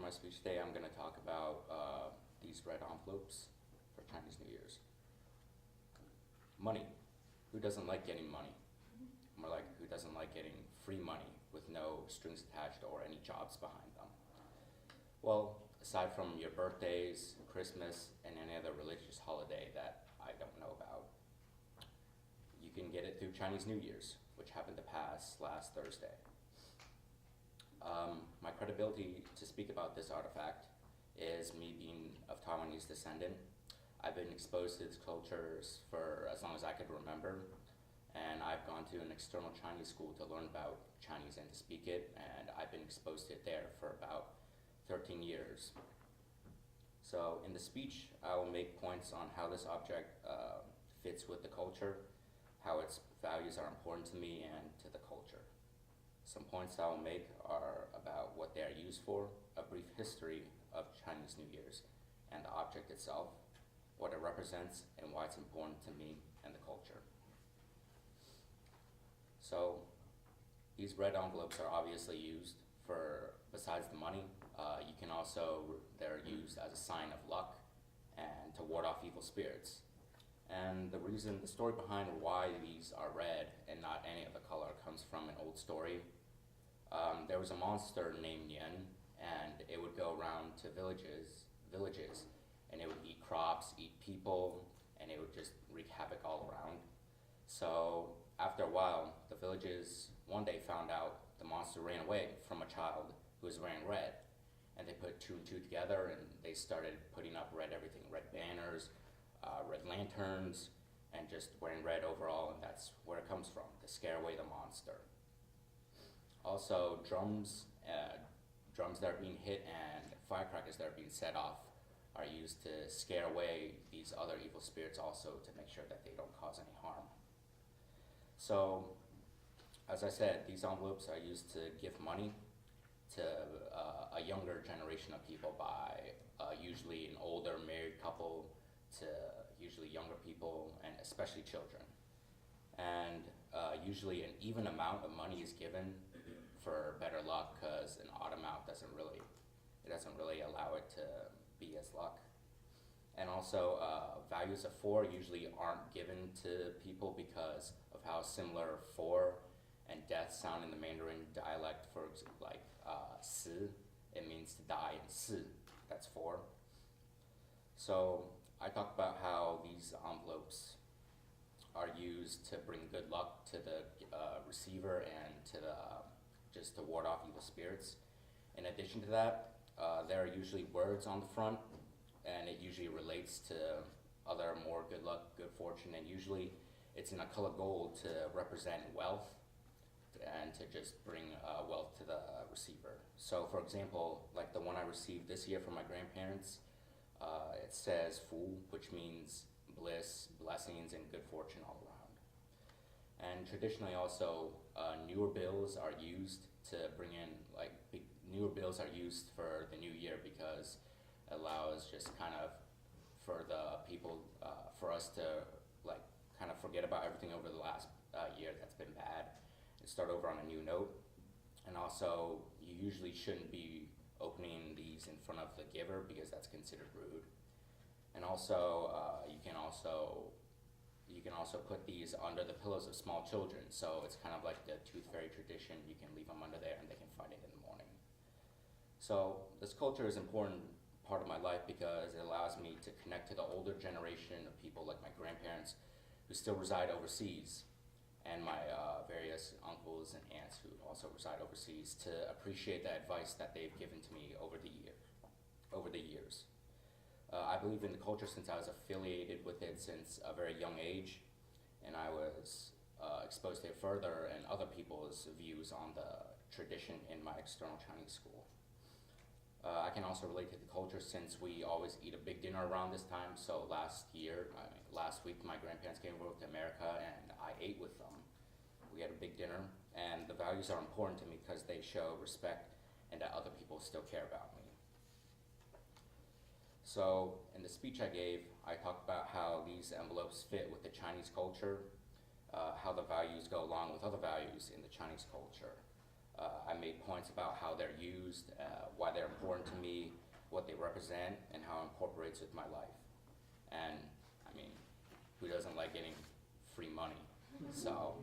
my speech today, I'm going to talk about these red envelopes for Chinese New Year's. Money. Who doesn't like getting money? More like, who doesn't like getting free money with no strings attached or any jobs behind them? Well, aside from your birthdays, Christmas, and any other religious holiday that I don't know about, you can get it through Chinese New Year's, which happened to pass last Thursday. My credibility to speak about this artifact is me being of Taiwanese descendant. I've been exposed to its cultures for as long as I could remember, and I've gone to an external Chinese school to learn about Chinese and to speak it, and I've been exposed to it there for about 13 years. So in the speech, I will make points on how this object fits with the culture, how its values are important to me and to the culture. Some points I will make are about what they are used for, a brief history of Chinese New Year's and the object itself, what it represents, and why it's important to me and the culture. So these red envelopes are obviously used for, besides the money, you can also, they're used as a sign of luck and to ward off evil spirits. And the story behind why these are red and not any other color comes from an old story. There was a monster named Yen, and it would go around to villages, and it would eat crops, eat people, and it would just wreak havoc all around. So after a while, the villages one day found out the monster ran away from a child who was wearing red. And they put two and two together, and they started putting up red everything, red banners, red lanterns, and just wearing red overall, and that's where it comes from, to scare away the monster. Also, drums that are being hit and firecrackers that are being set off are used to scare away these other evil spirits also, to make sure that they don't cause any harm. So, as I said, these envelopes are used to give money to a younger generation of people by usually an older married couple to usually younger people and especially children. And usually an even amount of money is given for better luck, because an odd amount doesn't really allow it to be as luck. And also values of 4 usually aren't given to people because of how similar 4 and death sound in the Mandarin dialect. For like si, it means to die, and si, that's 4. So I talked about how these envelopes are used to bring good luck to the receiver and to just to ward off evil spirits. In addition to that, there are usually words on the front, and it usually relates to other more good luck, good fortune, and usually it's in a color gold to represent wealth and to just bring wealth to the receiver. So for example, like the one I received this year from my grandparents, it says Fu, which means bliss, blessings, and good fortune all around. And traditionally also, newer bills are used to bring in, newer bills are used for the new year because it allows just kind of for the people, for us to kind of forget about everything over the last year that's been bad and start over on a new note. And also, you usually shouldn't be opening these in front of the giver because that's considered rude. And also, you can also put these under the pillows of small children. So it's kind of like the tooth fairy tradition. You can leave them under there and they can find it in the morning. So this culture is an important part of my life because it allows me to connect to the older generation of people like my grandparents who still reside overseas, and my various uncles and aunts who also reside overseas, to appreciate the advice that they've given to me over the years. I believe in the culture since I was affiliated with it since a very young age, and I was exposed to it further and other people's views on the tradition in my external Chinese school. I can also relate to the culture since we always eat a big dinner around this time. So last week, my grandparents came over to America and I ate with them. We had a big dinner, and the values are important to me because they show respect and that other people still care about me. So in the speech I gave, I talked about how these envelopes fit with the Chinese culture, how the values go along with other values in the Chinese culture. I made points about how they're used, why they're important to me, what they represent, and how it incorporates with my life. And I mean, who doesn't like getting free money? So